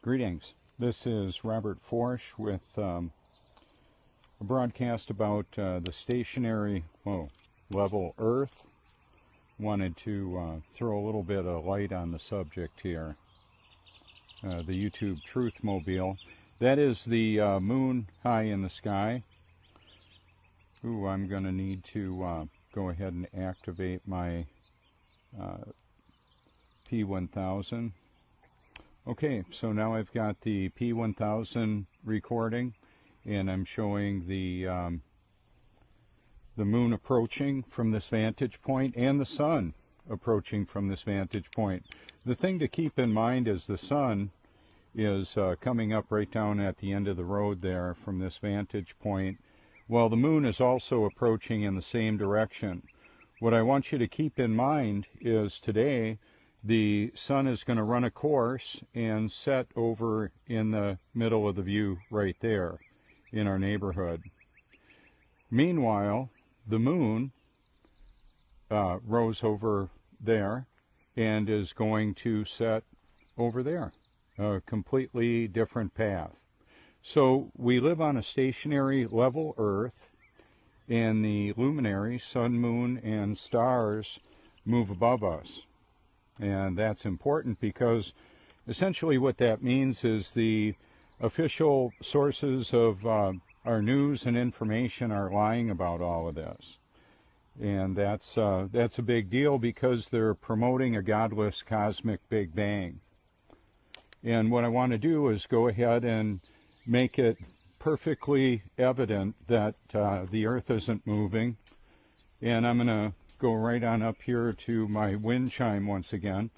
Greetings. This is Robert Forsch with a broadcast about the stationary level Earth. Wanted to throw a little bit of light on the subject here. The YouTube Truth Mobile. That is the moon high in the sky. Ooh, I'm going to need to go ahead and activate my P1000. Okay, so now I've got the P1000 recording, and I'm showing the moon approaching from this vantage point and the sun approaching from this vantage point. The thing to keep in mind is the sun is coming up right down at the end of the road there from this vantage point, while the moon is also approaching in the same direction. What I want you to keep in mind is today the sun is going to run a course and set over in the middle of the view right there in our neighborhood. Meanwhile, the moon rose over there and is going to set over there, a completely different path. So we live on a stationary level Earth, and the luminaries, sun, moon, and stars move above us. And that's important because essentially what that means is the official sources of our news and information are lying about all of this. And that's a big deal because they're promoting a godless cosmic Big Bang. And what I want to do is go ahead and make it perfectly evident that the Earth isn't moving. And I'm going to go right on up here to my wind chime once again.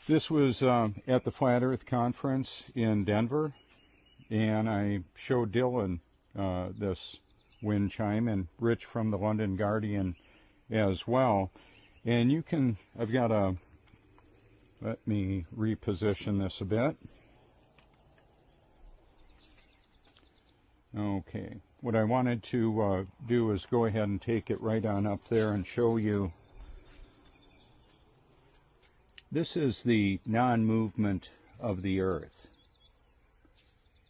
This was at the Flat Earth Conference in Denver, and I showed Dylan this wind chime and Rich from the London Guardian as well. And you can, let me reposition this a bit. Okay. What I wanted to do is go ahead and take it right on up there and show you. This is the non-movement of the Earth.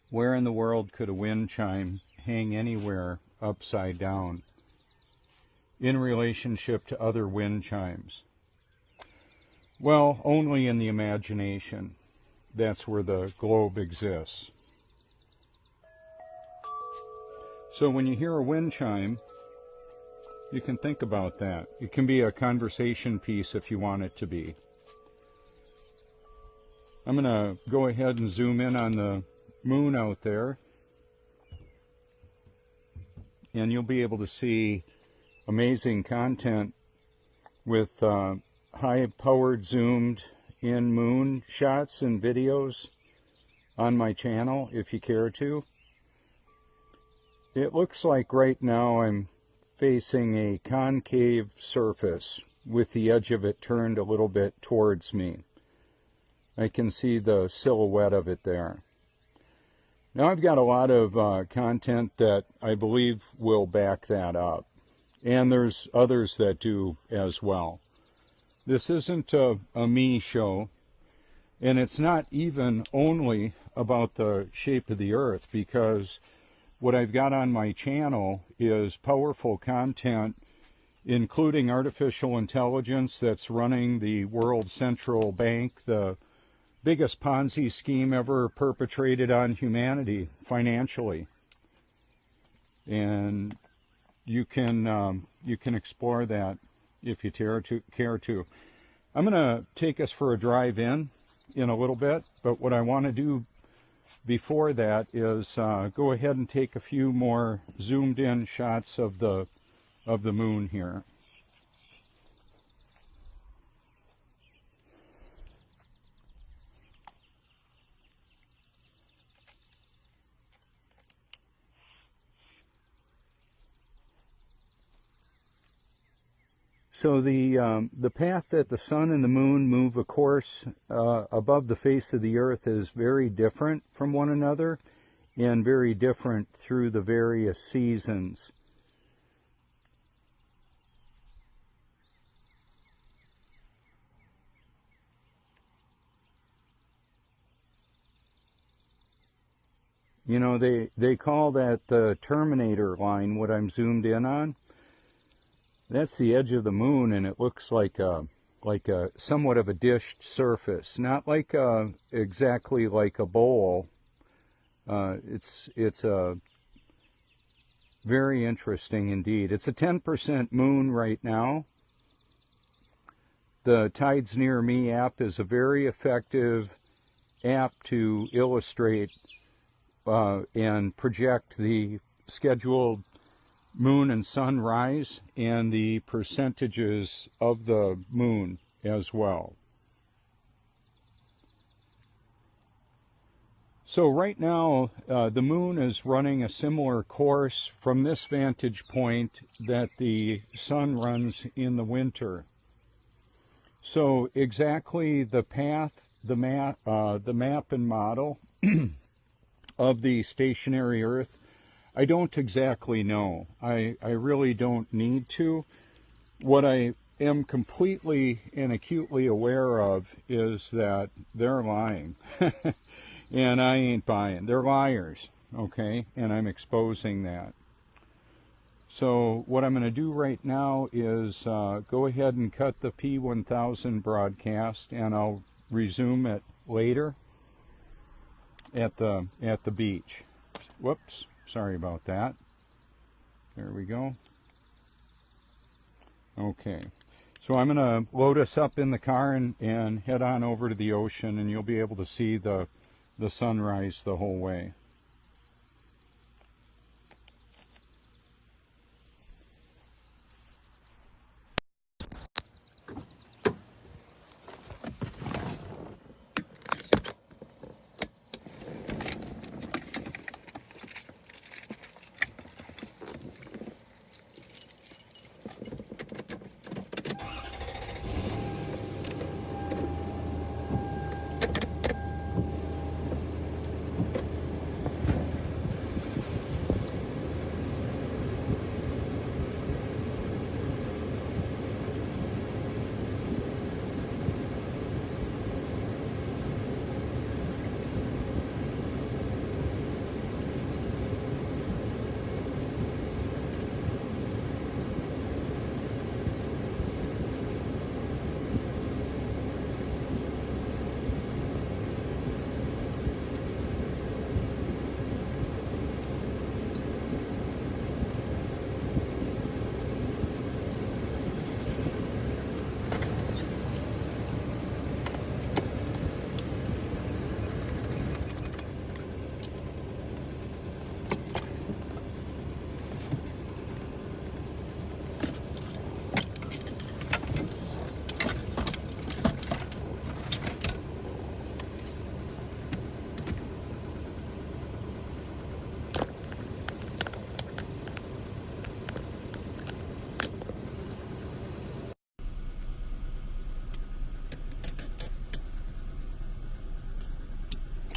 Where in the world could a wind chime hang anywhere upside down in relationship to other wind chimes? Well, only in the imagination. That's where the globe exists. So when you hear a wind chime, you can think about that. It can be a conversation piece if you want it to be. I'm going to go ahead and zoom in on the moon out there, and you'll be able to see amazing content with high-powered zoomed-in moon shots and videos on my channel if you care to. It looks like right now I'm facing a concave surface with the edge of it turned a little bit towards me. I can see the silhouette of it there. Now I've got a lot of content that I believe will back that up. And there's others that do as well. This isn't a me show. And it's not even only about the shape of the Earth, because what I've got on my channel is powerful content, including artificial intelligence that's running the World Central Bank, the biggest Ponzi scheme ever perpetrated on humanity financially. And you can explore that if you care to. I'm going to take us for a drive in a little bit, but what I want to do before that is go ahead and take a few more zoomed in shots of the moon here. So the path that the sun and the moon move a course above the face of the Earth is very different from one another, and very different through the various seasons. You know, they call that the Terminator line, what I'm zoomed in on. That's the edge of the moon, and it looks like a somewhat of a dished surface, not like exactly like a bowl. It's a very interesting indeed. It's a 10% moon right now. The Tides Near Me app is a very effective app to illustrate and project the scheduled moon and sunrise and the percentages of the moon as well. So right now the moon is running a similar course from this vantage point that the sun runs in the winter. So exactly the path, the map and model of the stationary Earth, I don't exactly know. I really don't need to. What I am completely and acutely aware of is that they're lying. And I ain't buying. They're liars, okay? And I'm exposing that. So what I'm going to do right now is go ahead and cut the P1000 broadcast, and I'll resume it later at the beach. Whoops, sorry about that. There we go. Okay, so I'm going to load us up in the car and head on over to the ocean, and you'll be able to see the sunrise the whole way.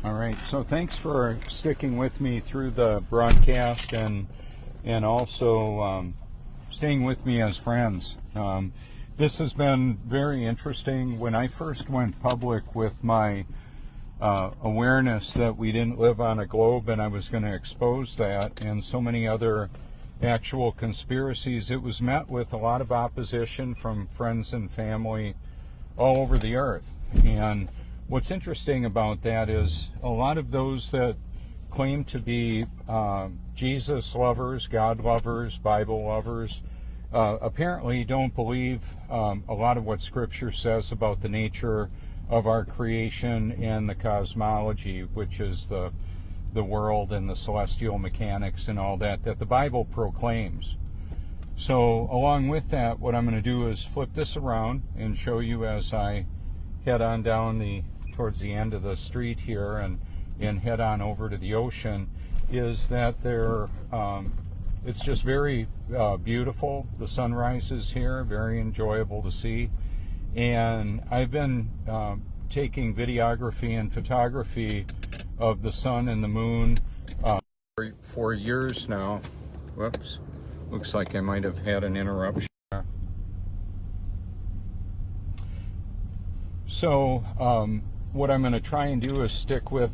All right, so thanks for sticking with me through the broadcast and also staying with me as friends. This has been very interesting. When I first went public with my awareness that we didn't live on a globe and I was going to expose that and so many other actual conspiracies, it was met with a lot of opposition from friends and family all over the earth. And what's interesting about that is a lot of those that claim to be Jesus lovers, God lovers, Bible lovers, apparently don't believe a lot of what Scripture says about the nature of our creation and the cosmology, which is the world and the celestial mechanics and all that the Bible proclaims. So along with that, what I'm going to do is flip this around and show you as I head on down towards the end of the street here and head on over to the ocean, is that it's just very beautiful. The sunrises here, very enjoyable to see. And I've been taking videography and photography of the sun and the moon for years now. Whoops, looks like I might have had an interruption. So what I'm going to try and do is stick with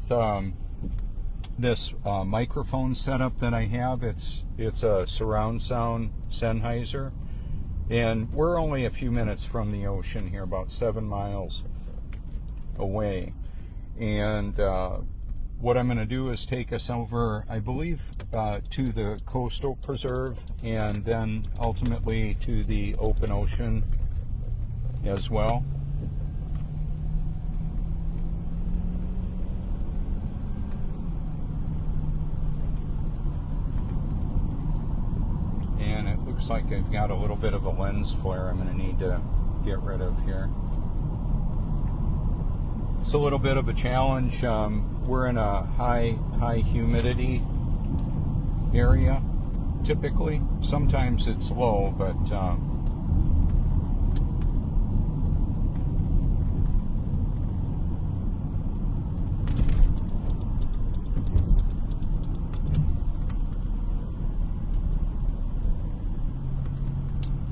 this microphone setup that I have. It's a surround sound Sennheiser, and we're only a few minutes from the ocean here, about 7 miles away. And what I'm going to do is take us over, I believe, to the coastal preserve, and then ultimately to the open ocean as well. And it looks like I've got a little bit of a lens flare I'm going to need to get rid of here. It's a little bit of a challenge. We're in a high humidity area typically. Sometimes it's low, but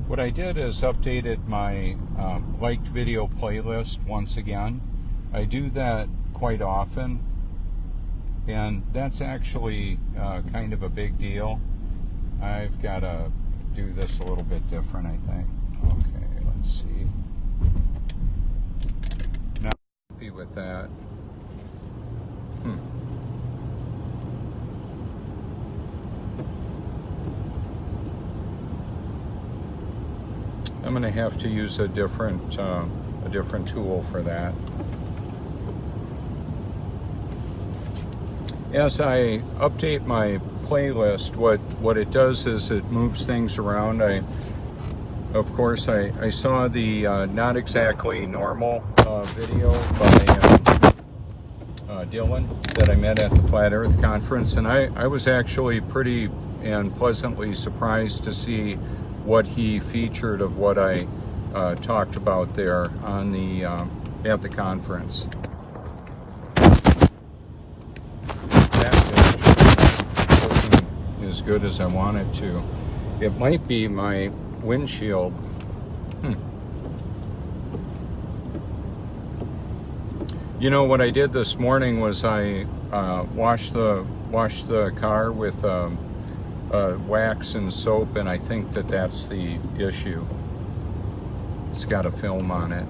what I did is updated my liked video playlist once again. I do that quite often, and that's actually kind of a big deal. I've got to do this a little bit different, I think. Okay, let's see. Not happy with that. I'm going to have to use a different tool for that. As I update my playlist, what it does is it moves things around. Of course, I saw the Not Exactly Normal video by Dylan that I met at the Flat Earth Conference, and I was actually pretty and pleasantly surprised to see what he featured of what I talked about there on the at the conference. As good as I want it to. It might be my windshield. You know, what I did this morning was I washed the car with wax and soap, and I think that's the issue. It's got a film on it.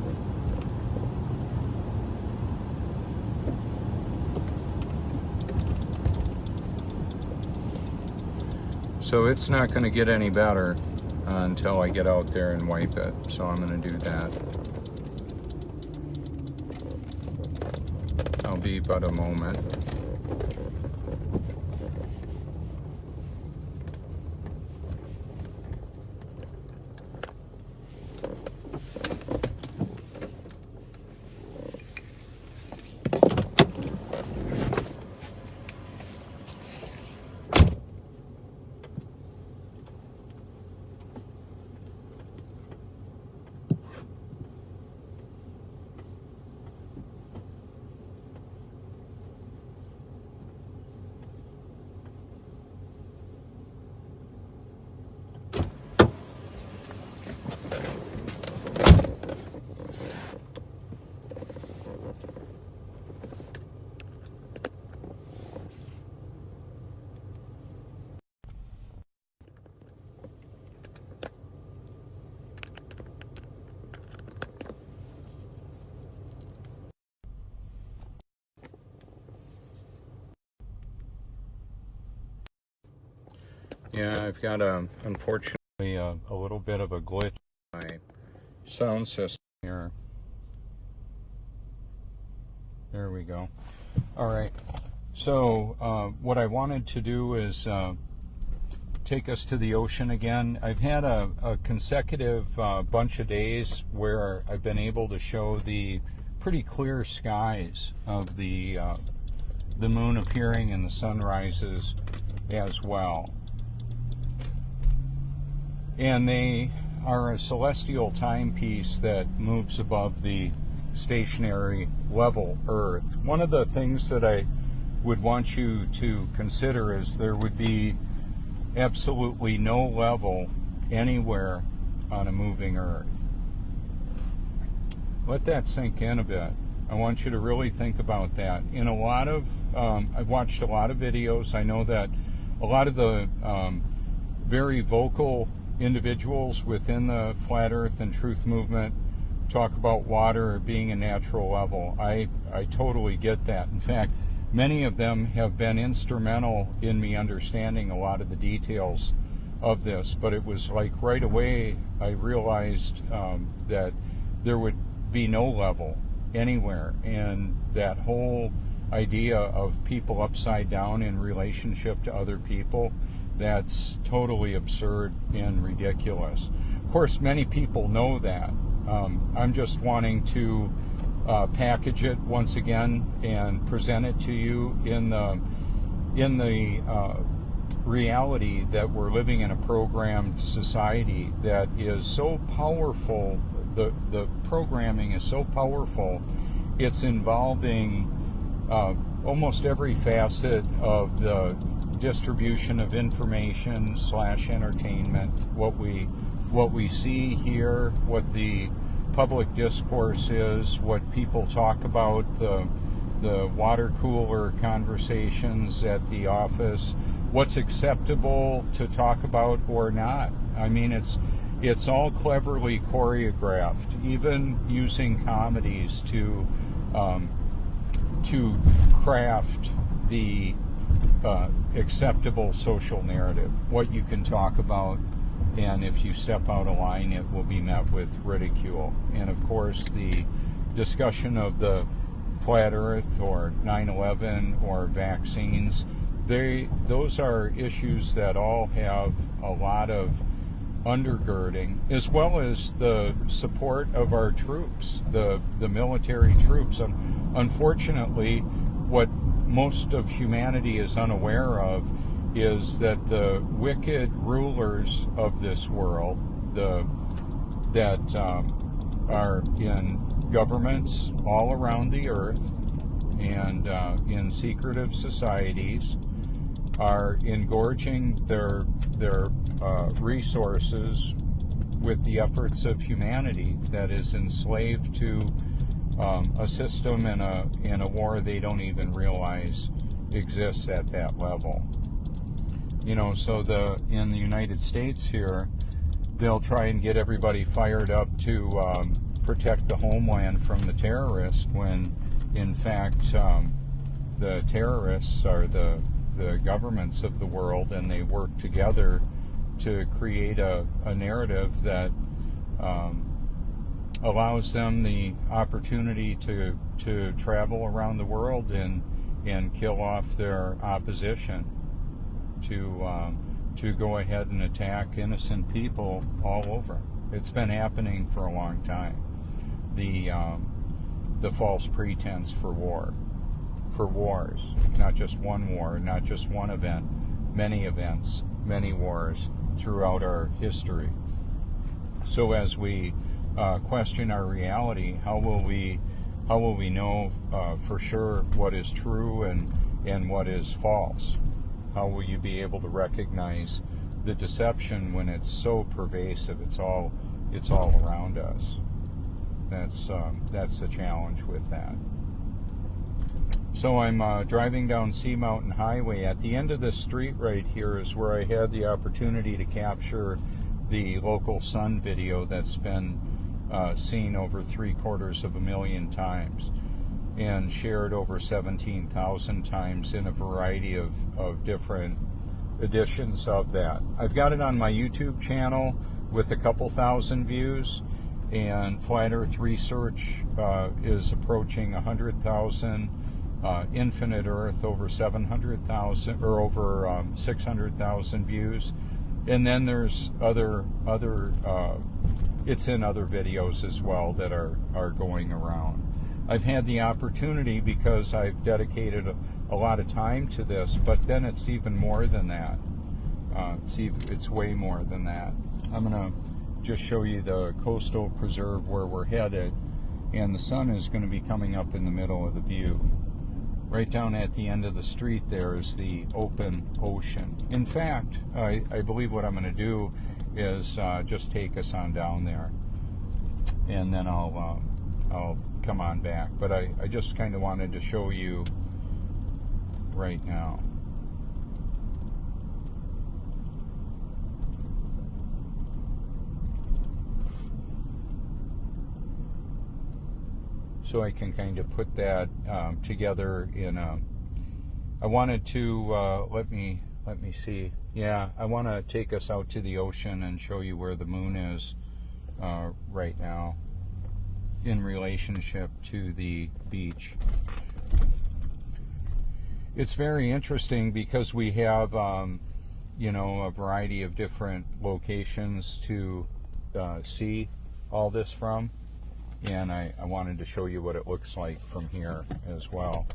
So it's not going to get any better until I get out there and wipe it. So I'm going to do that. I'll be but a moment. Yeah, I've got unfortunately a little bit of a glitch in my sound system here. There we go. All right. So what I wanted to do is take us to the ocean again. I've had a consecutive bunch of days where I've been able to show the pretty clear skies of the moon appearing and the sunrises as well. And they are a celestial timepiece that moves above the stationary level Earth. One of the things that I would want you to consider is there would be absolutely no level anywhere on a moving Earth. Let that sink in a bit. I want you to really think about that. In a lot of, I've watched a lot of videos. I know that a lot of the very vocal individuals within the Flat Earth and Truth movement talk about water being a natural level. I totally get that. In fact, many of them have been instrumental in me understanding a lot of the details of this, but it was like right away I realized that there would be no level anywhere, and that whole idea of people upside down in relationship to other people, that's totally absurd and ridiculous. Of course, many people know that. I'm just wanting to package it once again and present it to you in the reality that we're living in a programmed society that is so powerful. The programming is so powerful, it's involving almost every facet of the distribution of information / entertainment, what we see, hear, what the public discourse is, what people talk about, the water cooler conversations at the office, what's acceptable to talk about or not. I mean, it's all cleverly choreographed, even using comedies to craft the acceptable social narrative, what you can talk about, and if you step out of line, it will be met with ridicule. And of course, the discussion of the flat earth or 9/11 or vaccines, those are issues that all have a lot of undergirding, as well as the support of our troops, the military troops. Unfortunately, what most of humanity is unaware of is that the wicked rulers of this world, that are in governments all around the earth and in secretive societies, are engorging their resources with the efforts of humanity that is enslaved to a system in a war they don't even realize exists at that level. You know, so in the United States here, they'll try and get everybody fired up to protect the homeland from the terrorists, when in fact the terrorists are the governments of the world, and they work together to create a narrative that allows them the opportunity to travel around the world and kill off their opposition, to go ahead and attack innocent people all over. It's been happening for a long time. The false pretense for wars, not just one war, not just one event, many events, many wars throughout our history. So as we question our reality, how will we know for sure what is true and what is false? How will you be able to recognize the deception when it's so pervasive? It's all around us. That's the challenge with that. So I'm driving down Sea Mountain Highway. At the end of this street right here is where I had the opportunity to capture the local sun video that's been seen over 750,000 times and shared over 17,000 times in a variety of different editions of that. I've got it on my YouTube channel with a couple thousand views, and Flat Earth Research is approaching 100,000. Infinite Earth over 700,000 or over 600,000 views, and then there's other it's in other videos as well that are going around. I've had the opportunity, because I've dedicated a lot of time to this, but then it's even more than that. It's way more than that. I'm gonna just show you the coastal preserve where we're headed, and the sun is going to be coming up in the middle of the view. Right down at the end of the street there is the open ocean. In fact, I believe what I'm going to do is just take us on down there, and then I'll come on back, but I just kind of wanted to show you right now. So I can kind of put that together in a, I wanted to, let me see. Yeah, I want to take us out to the ocean and show you where the moon is right now in relationship to the beach. It's very interesting because we have, you know, a variety of different locations to see all this from. And I wanted to show you what it looks like from here as well.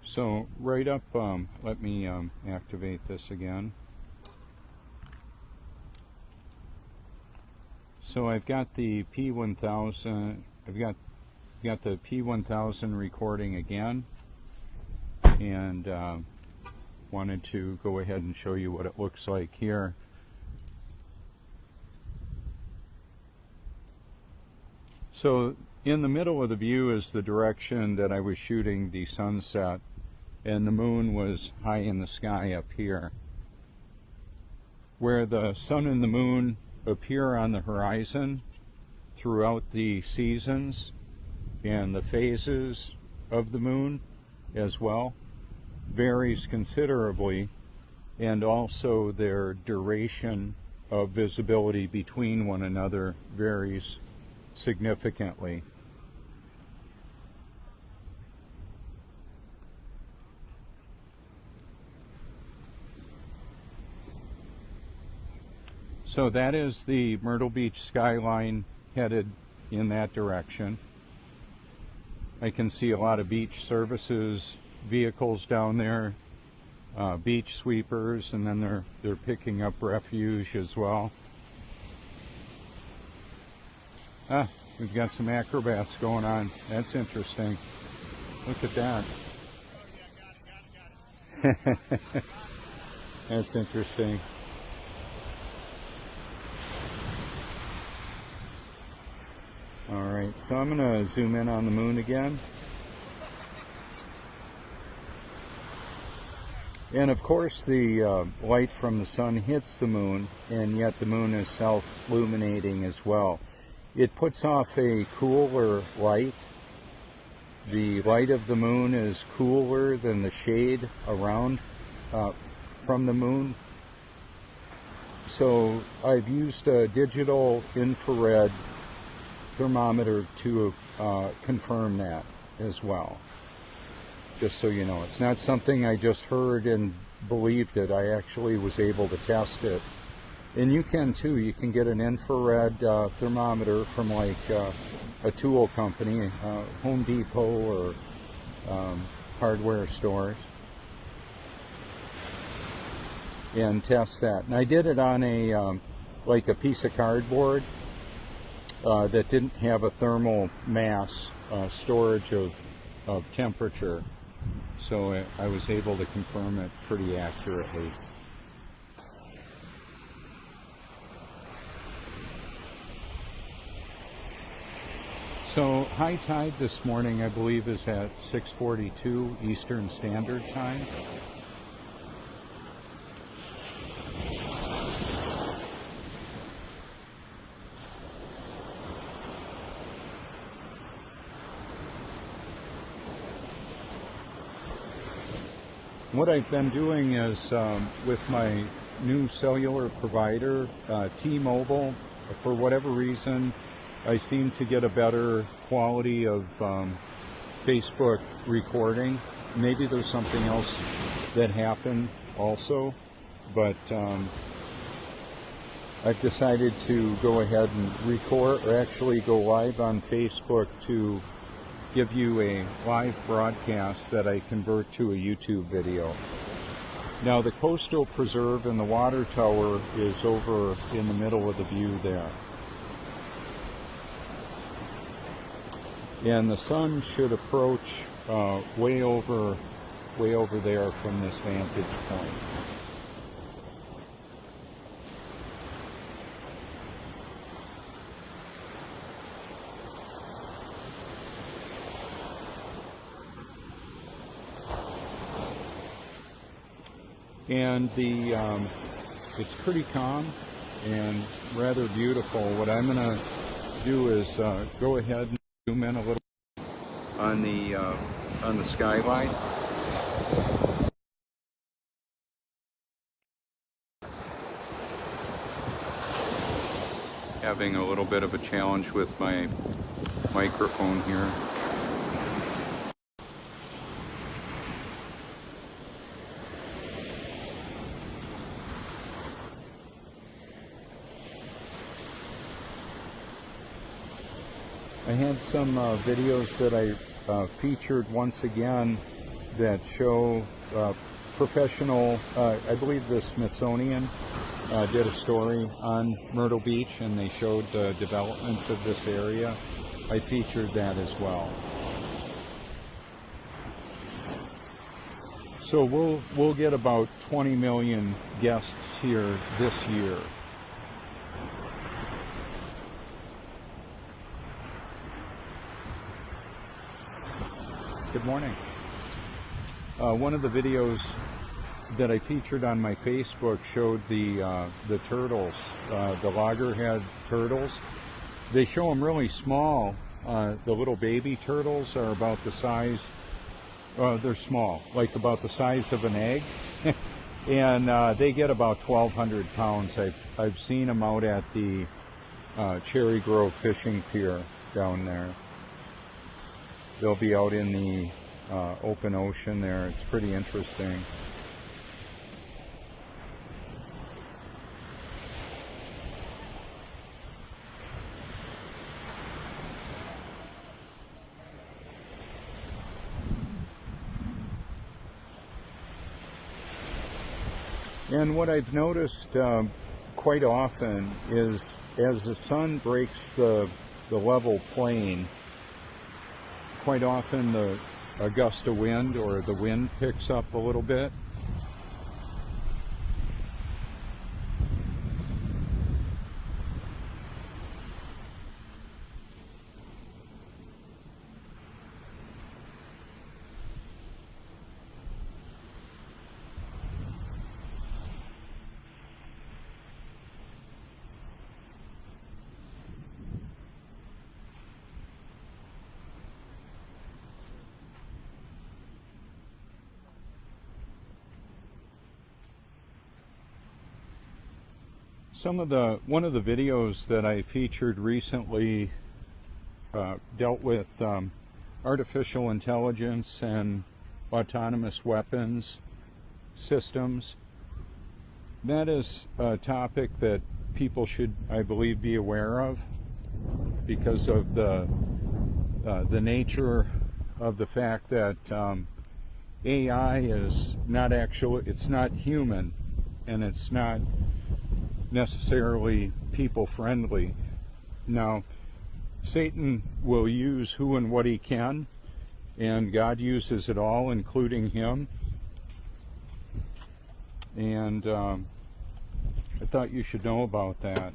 So right up, let me activate this again. So I've got the P1000, I've got the P1000 recording again, and wanted to go ahead and show you what it looks like here. So in the middle of the view is the direction that I was shooting the sunset, and the moon was high in the sky up here. Where the sun and the moon appear on the horizon throughout the seasons and the phases of the moon as well varies considerably, and also their duration of visibility between one another varies significantly. So that is the Myrtle Beach skyline headed in that direction. I can see a lot of beach services vehicles down there, beach sweepers, and then they're picking up refuse as well. Ah, we've got some acrobats going on. That's interesting. Look at that. That's interesting. Alright, so I'm going to zoom in on the moon again. And of course the light from the sun hits the moon, and yet the moon is self-illuminating as well. It puts off a cooler light. The light of the moon is cooler than the shade around from the moon. So I've used a digital infrared thermometer to confirm that as well. Just so you know, it's not something I just heard and believed it. I actually was able to test it. And you can too. You can get an infrared thermometer from like a tool company, Home Depot or hardware stores, and test that. And I did it on a like a piece of cardboard that didn't have a thermal mass storage of temperature, so I was able to confirm it pretty accurately. So high tide this morning, I believe, is at 6:42 Eastern Standard Time. What I've been doing is, with my new cellular provider, T-Mobile, for whatever reason, I seem to get a better quality of Facebook recording. Maybe there's something else that happened also, but I've decided to go ahead and record, or actually go live on Facebook to give you a live broadcast that I convert to a YouTube video. Now the coastal preserve and the water tower is over in the middle of the view there. And the sun should approach way over there from this vantage point. And it's pretty calm and rather beautiful. What I'm going to do is go ahead and zoom in a little on the skyline. Having a little bit of a challenge with my microphone here. I had some videos that I featured once again that show professional, I believe the Smithsonian did a story on Myrtle Beach, and they showed the development of this area. I featured that as well. So we'll get about 20 million guests here this year. Good morning. One of the videos that I featured on my Facebook showed the turtles, the loggerhead turtles. They show them really small. The little baby turtles are about the size, they're small, like about the size of an egg. And they get about 1,200 pounds. I've seen them out at the Cherry Grove Fishing Pier down there. They'll be out in the open ocean there. It's pretty interesting. And what I've noticed quite often is as the sun breaks the level plane, quite often a gust of wind or the wind picks up a little bit. One of the videos that I featured recently dealt with artificial intelligence and autonomous weapons systems. That is a topic that people should, I believe, be aware of because of the nature of the fact that AI is not it's not human, and it's not necessarily people friendly. Now, Satan will use who and what he can, and God uses it all, including him. And I thought you should know about that.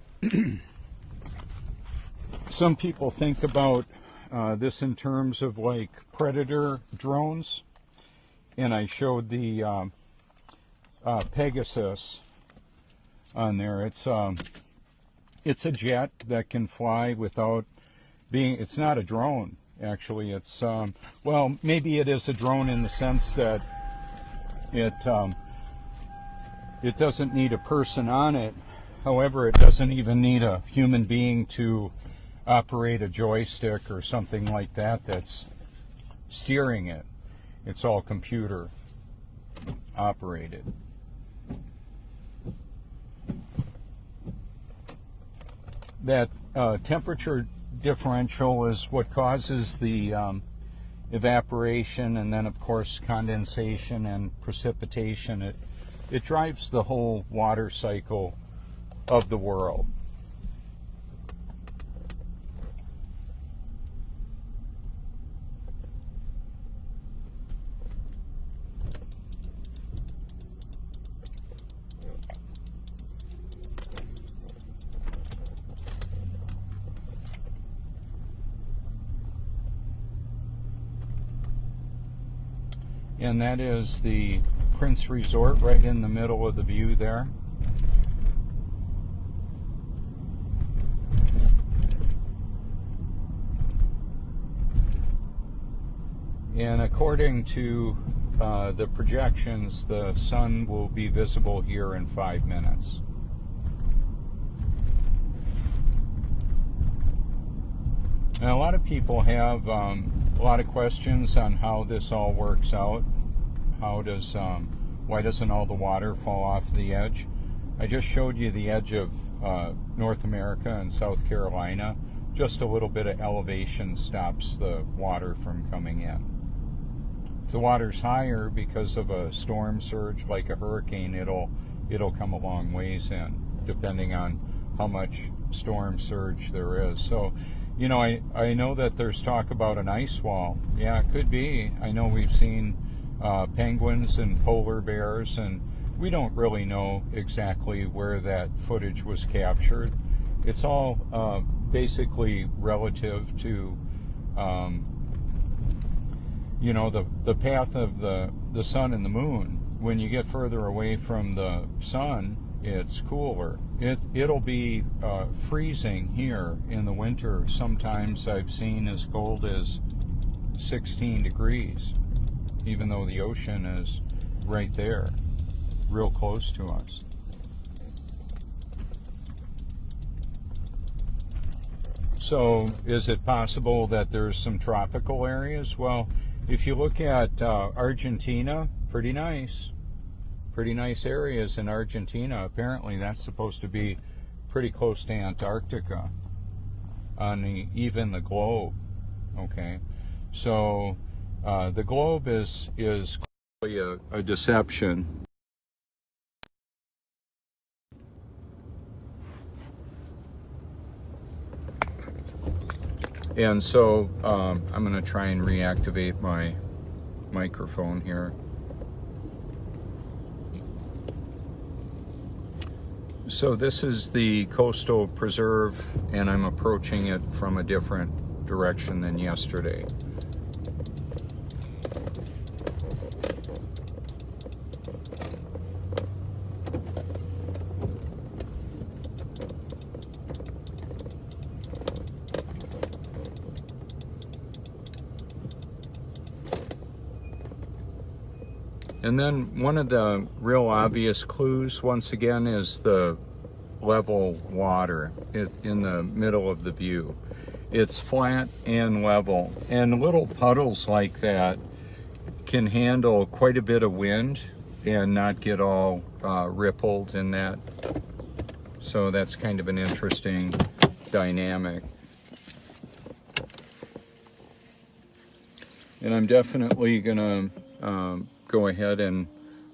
Some people think about this in terms of like Predator drones, and I showed the Pegasus on there. It's a jet that can fly without being, it's not a drone actually. It's well, maybe it is a drone in the sense that it doesn't need a person on it. However, it doesn't even need a human being to operate a joystick or something like that that's steering it. It's all computer operated. That temperature differential is what causes the evaporation and then of course condensation and precipitation. it drives the whole water cycle of the world. And that is the Prince Resort right in the middle of the view there. And according to the projections, the sun will be visible here in 5 minutes. And a lot of people have a lot of questions on how this all works out. Why doesn't all the water fall off the edge? I just showed you the edge of North America and South Carolina. Just a little bit of elevation stops the water from coming in. If the water's higher because of a storm surge like a hurricane, it'll come a long ways in, depending on how much storm surge there is. So, you know, I know that there's talk about an ice wall. Yeah, it could be. I know we've seen penguins and polar bears, and we don't really know exactly where that footage was captured. It's all basically relative to, you know, the path of the sun and the moon. When you get further away from the sun, it's cooler. It'll be freezing here in the winter. Sometimes I've seen as cold as 16 degrees, even though the ocean is right there, real close to us. So is it possible that there's some tropical areas? Well, if you look at Argentina, pretty nice areas in Argentina. Apparently that's supposed to be pretty close to Antarctica on even the globe. Okay, so the globe is clearly a deception. And so I'm going to try and reactivate my microphone here. So this is the coastal preserve, and I'm approaching it from a different direction than yesterday. And then one of the real obvious clues, once again, is the level water in the middle of the view. It's flat and level, and little puddles like that can handle quite a bit of wind and not get all rippled in that. So that's kind of an interesting dynamic. And I'm definitely gonna go ahead and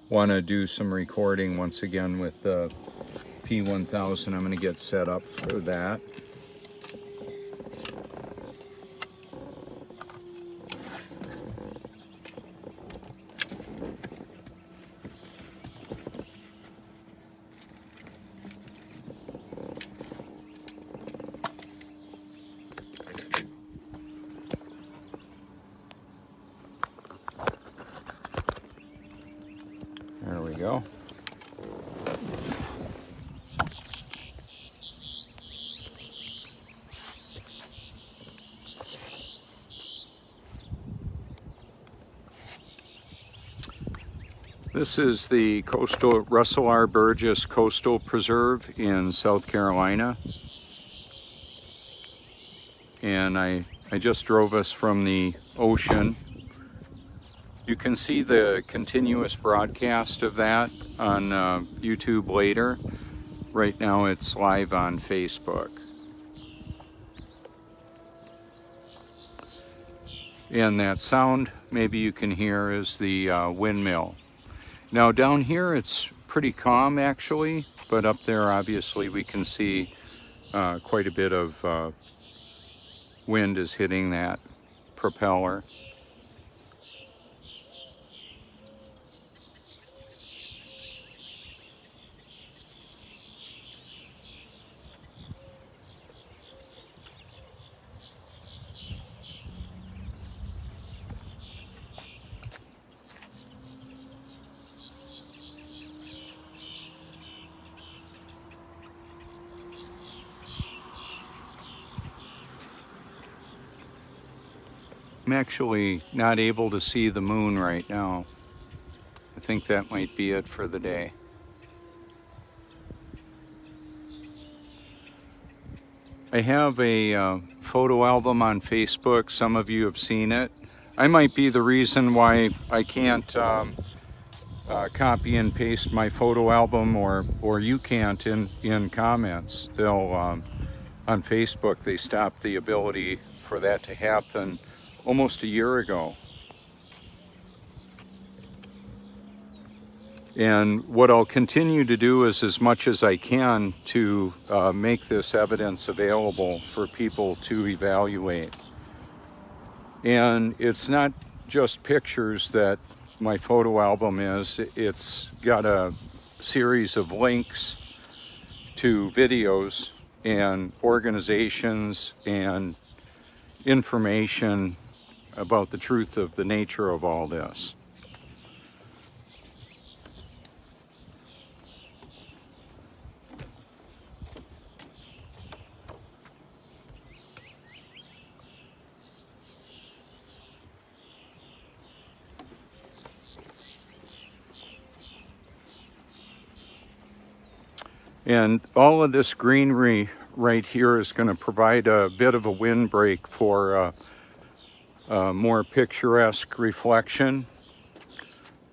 want to do some recording once again with the P1000. I'm going to get set up for that. There we go. This is the Russell R. Burgess Coastal Preserve in South Carolina. And I just drove us from the ocean. You can see the continuous broadcast of that on YouTube later. Right now it's live on Facebook. And that sound maybe you can hear is the windmill. Now down here it's pretty calm actually, but up there obviously we can see quite a bit of wind is hitting that propeller. I'm actually not able to see the moon right now. I think that might be it for the day. I have a photo album on Facebook. Some of you have seen it. I might be the reason why I can't copy and paste my photo album, or you can't in comments. They'll on Facebook, they stopped the ability for that to happen almost a year ago. And what I'll continue to do is, as much as I can, to make this evidence available for people to evaluate. And it's not just pictures that my photo album is. It's got a series of links to videos and organizations and information about the truth of the nature of all this. And all of this greenery right here is going to provide a bit of a windbreak for more picturesque reflection.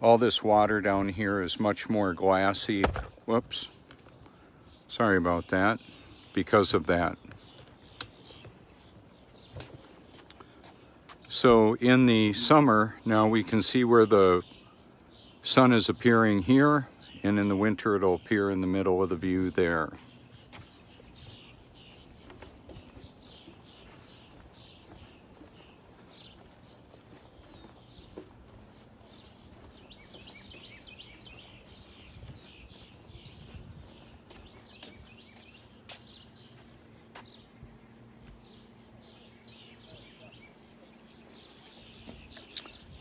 All this water down here is much more glassy. Whoops. Sorry about that. Because of that. So in the summer, now we can see where the sun is appearing here, and in the winter it'll appear in the middle of the view there.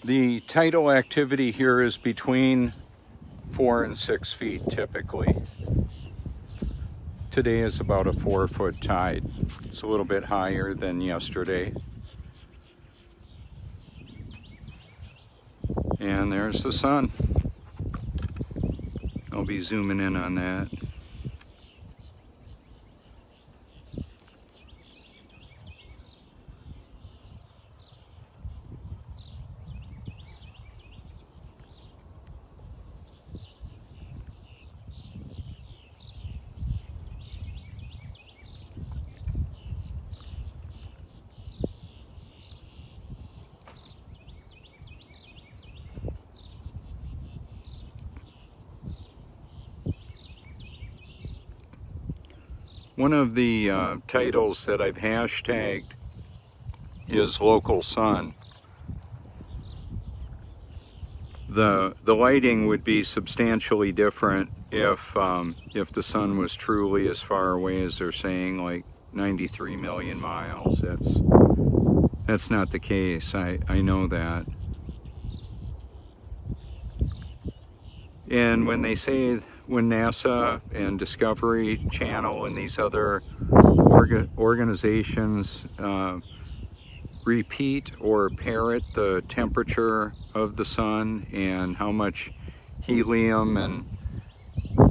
The tidal activity here is between 4 and 6 feet typically. Today is about a 4-foot tide. It's a little bit higher than yesterday. And there's the sun. I'll be zooming in on that. One of the titles that I've hashtagged is Local Sun. The lighting would be substantially different if the sun was truly as far away as they're saying, like 93 million miles. That's not the case. I know that. And when they say, when NASA and Discovery Channel and these other organizations repeat or parrot the temperature of the sun and how much helium and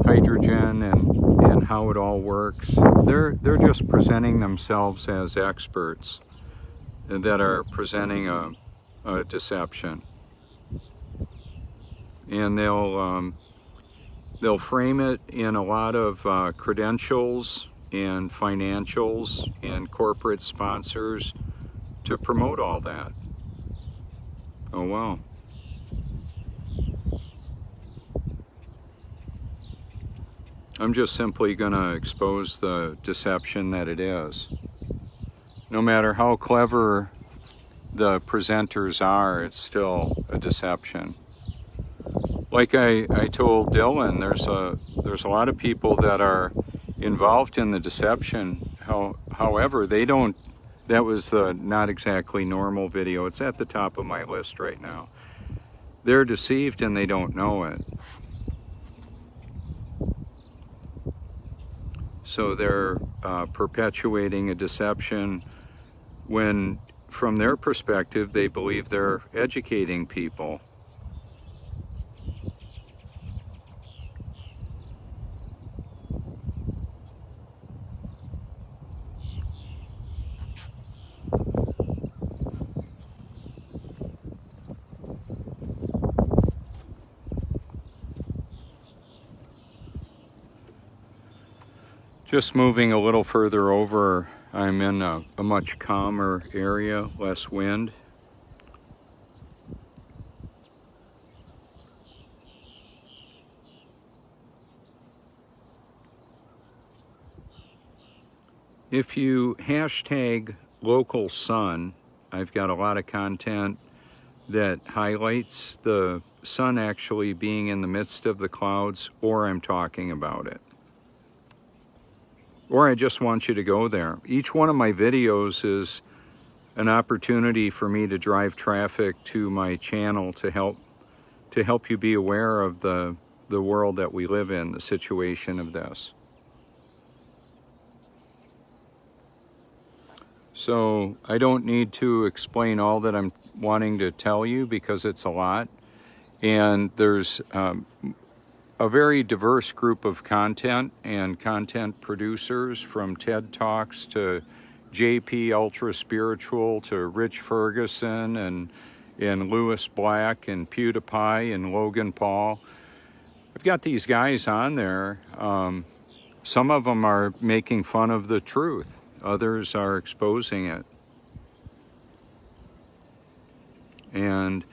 hydrogen and how it all works, they're just presenting themselves as experts that are presenting a deception. And they'll frame it in a lot of credentials and financials and corporate sponsors to promote all that. Oh wow. I'm just simply going to expose the deception that it is. No matter how clever the presenters are, it's still a deception. Like I told Dylan, there's a lot of people that are involved in the deception. However, they don't. That was the not exactly normal video. It's at the top of my list right now. They're deceived and they don't know it. So they're perpetuating a deception when, from their perspective, they believe they're educating people. Just moving a little further over, I'm in a much calmer area, less wind. If you hashtag local sun, I've got a lot of content that highlights the sun actually being in the midst of the clouds, or I'm talking about it. Or I just want you to go there. Each one of my videos is an opportunity for me to drive traffic to my channel to help you be aware of the world that we live in, the situation of this. So I don't need to explain all that I'm wanting to tell you because it's a lot. And there's a very diverse group of content and content producers, from TED Talks to JP Ultra Spiritual to Rich Ferguson and Lewis Black and PewDiePie and Logan Paul. I've got these guys on there. Some of them are making fun of the truth. Others are exposing it. And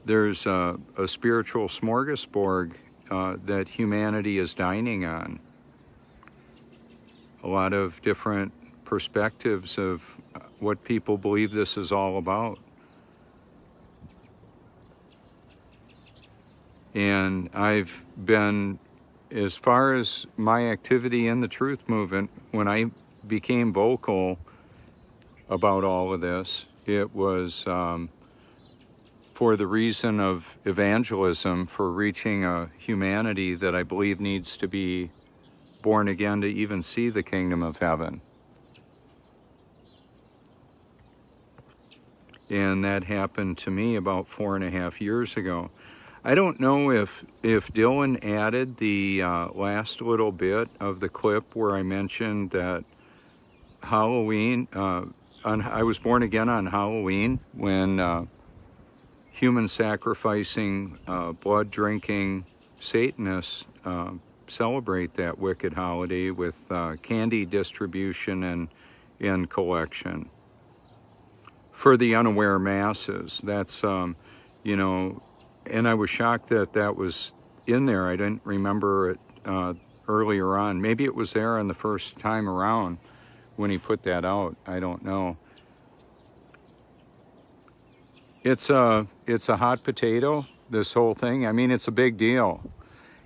there's a spiritual smorgasbord that humanity is dining on. A lot of different perspectives of what people believe this is all about. And I've been, as far as my activity in the truth movement, when I became vocal about all of this, it was for the reason of evangelism, for reaching a humanity that I believe needs to be born again to even see the kingdom of heaven. And that happened to me about 4.5 years ago. I don't know if Dylan added the last little bit of the clip where I mentioned that Halloween, I was born again on Halloween, when human sacrificing, blood drinking Satanists celebrate that wicked holiday with candy distribution and collection for the unaware masses. That's, you know, and I was shocked that that was in there. I didn't remember it earlier on. Maybe it was there on the first time around when he put that out. I don't know. It's a hot potato, this whole thing. I mean, it's a big deal.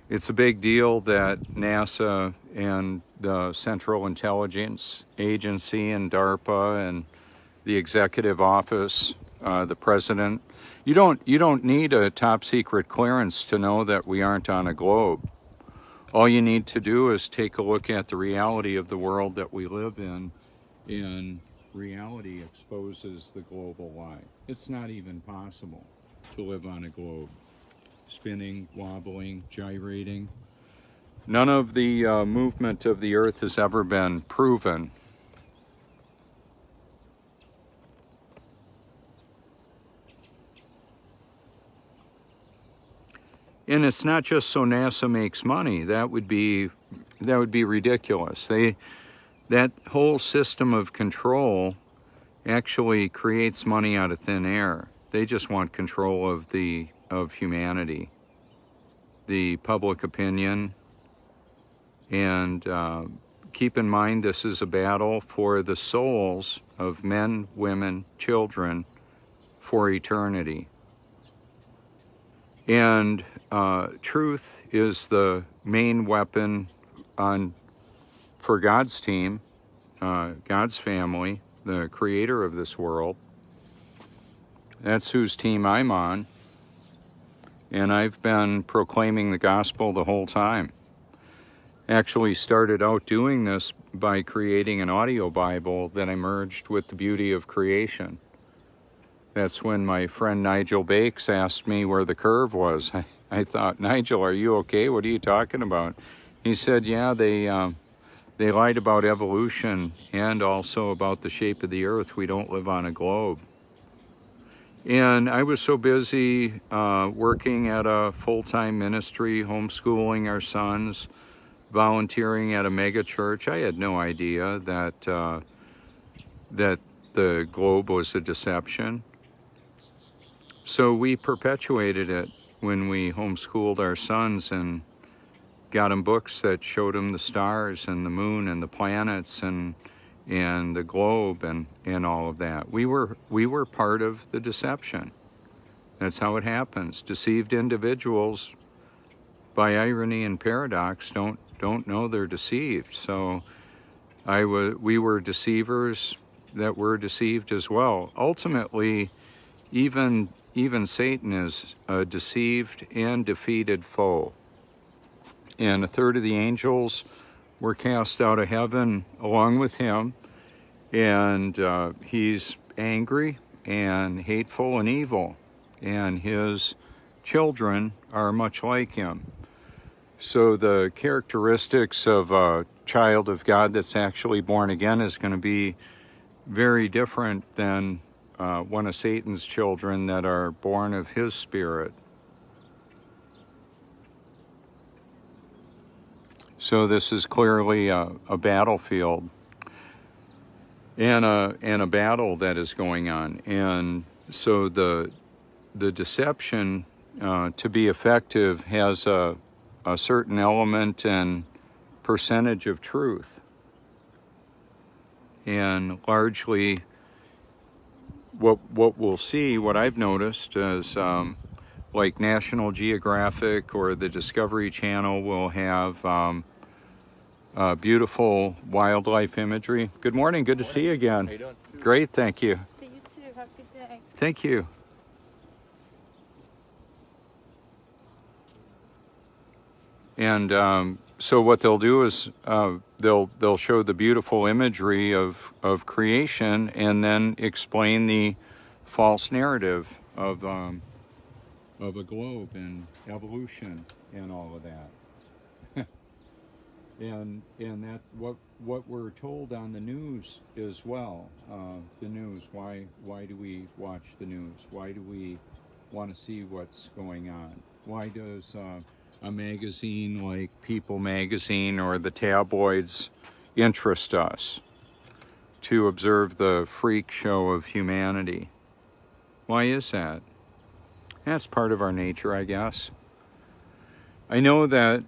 It's a big deal that NASA and the Central Intelligence Agency and DARPA and the executive office, the president, you don't need a top secret clearance to know that we aren't on a globe. All you need to do is take a look at the reality of the world that we live in, and reality exposes the global lie. It's not even possible to live on a globe. Spinning, wobbling, gyrating. None of the movement of the earth has ever been proven. And it's not just so NASA makes money. That would be ridiculous. That whole system of control actually creates money out of thin air. They just want control of humanity. The public opinion, And keep in mind, this is a battle for the souls of men, women, children for eternity. And truth is the main weapon for God's team, God's family, the creator of this world. That's whose team I'm on. And I've been proclaiming the gospel the whole time. Actually started out doing this by creating an audio Bible that I merged with the beauty of creation. That's when my friend Nigel Bakes asked me where the curve was. I thought, Nigel, are you okay? What are you talking about? He said, yeah, they lied about evolution and also about the shape of the earth. We don't live on a globe. And I was so busy working at a full-time ministry, homeschooling our sons, volunteering at a mega church. I had no idea that that the globe was a deception. So we perpetuated it when we homeschooled our sons and got them books that showed them the stars and the moon and the planets and the globe and all of that. We were part of the deception. That's how it happens. Deceived individuals, by irony and paradox, don't know they're deceived. So we were deceivers that were deceived as well. Ultimately, even Satan is a deceived and defeated foe. And a third of the angels were cast out of heaven along with him. And he's angry and hateful and evil. And his children are much like him. So the characteristics of a child of God that's actually born again is going to be very different than one of Satan's children that are born of his spirit. So this is clearly a battlefield and a battle that is going on. And so the deception to be effective has a certain element and percentage of truth. And largely what we'll see, what I've noticed is like National Geographic or the Discovery Channel will have beautiful wildlife imagery. Good morning, good to see you again. How you doing? Great, thank you. See you too. Have a good day. Thank you. And so what they'll do is they'll show the beautiful imagery of creation and then explain the false narrative of a globe and evolution and all of that. and that what we're told on the news as well. The news. Why do we watch the news? Why do we want to see what's going on? Why does a magazine like People Magazine or the tabloids interest us? To observe the freak show of humanity. Why is that? That's part of our nature, I guess. I know that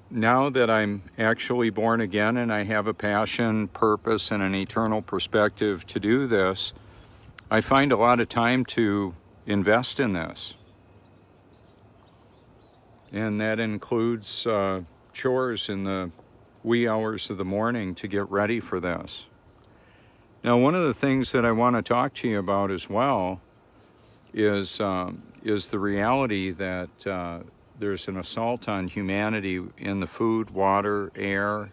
now that I'm actually born again and I have a passion, purpose, and an eternal perspective to do this, I find a lot of time to invest in this. And that includes chores in the wee hours of the morning to get ready for this. Now, one of the things that I want to talk to you about as well is the reality that there's an assault on humanity in the food, water, air.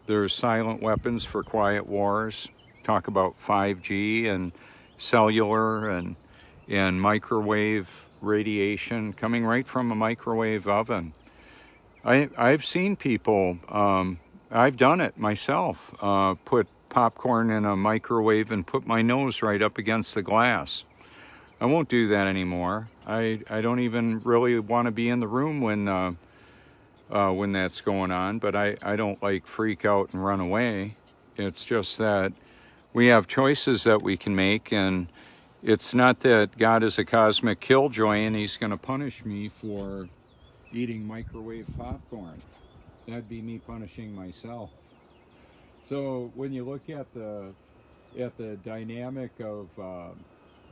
There's silent weapons for quiet wars. Talk about 5G and cellular and microwave radiation coming right from a microwave oven. I've seen people, I've done it myself, put popcorn in a microwave and put my nose right up against the glass. I won't do that anymore. I don't even really want to be in the room when that's going on, but I don't like freak out and run away. It's just that we have choices that we can make, and it's not that God is a cosmic killjoy and he's going to punish me for eating microwave popcorn. That'd be me punishing myself. So when you look at the dynamic of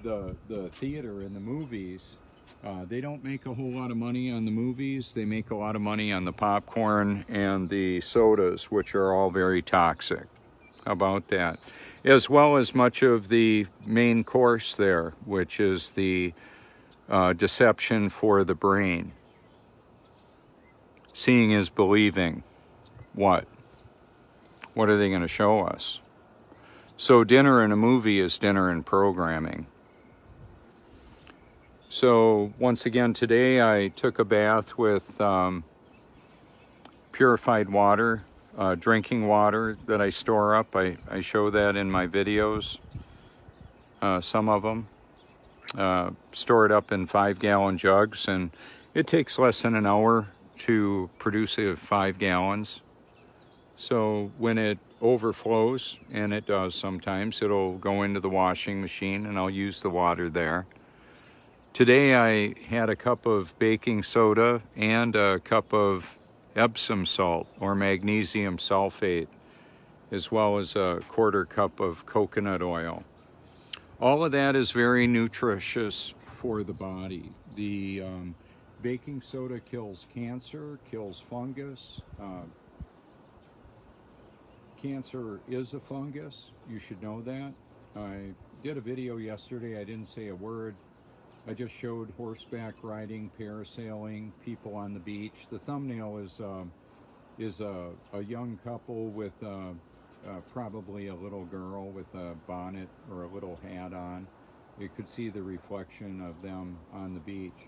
the theater and the movies, they don't make a whole lot of money on the movies. They make a lot of money on the popcorn and the sodas, which are all very toxic. How about that? As well as much of the main course there, which is the deception for the brain. Seeing is believing. What? What are they going to show us? So dinner in a movie is dinner in programming. So once again today I took a bath with purified water, drinking water that I store up. I show that in my videos, some of them. Store it up in 5-gallon jugs, and it takes less than an hour to produce 5 gallons. So when it overflows, and it does sometimes, it'll go into the washing machine and I'll use the water there. Today I had a cup of baking soda and a cup of Epsom salt or magnesium sulfate, as well as a 1/4 cup of coconut oil. All of that is very nutritious for the body. The baking soda kills cancer, kills fungus. Cancer is a fungus. You should know that. I did a video yesterday. I didn't say a word. I just showed horseback riding, parasailing, people on the beach. The thumbnail is a young couple with probably a little girl with a bonnet or a little hat on. You could see the reflection of them on the beach.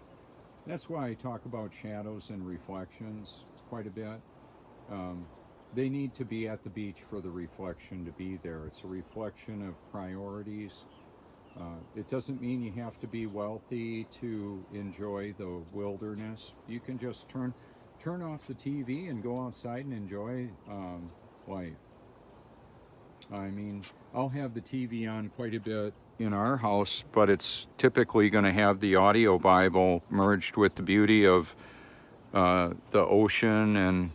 That's why I talk about shadows and reflections quite a bit. They need to be at the beach for the reflection to be there. It's a reflection of priorities. It doesn't mean you have to be wealthy to enjoy the wilderness. You can just turn off the TV and go outside and enjoy life. I mean, I'll have the TV on quite a bit in our house, but it's typically going to have the audio Bible merged with the beauty of the ocean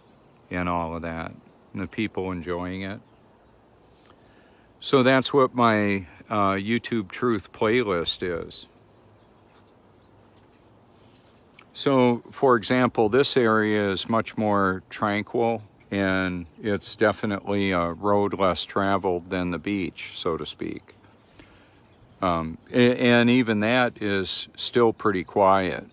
and all of that, and the people enjoying it. So that's what my YouTube Truth playlist is. So, for example, this area is much more tranquil, and it's definitely a road less traveled than the beach, so to speak. And even that is still pretty quiet.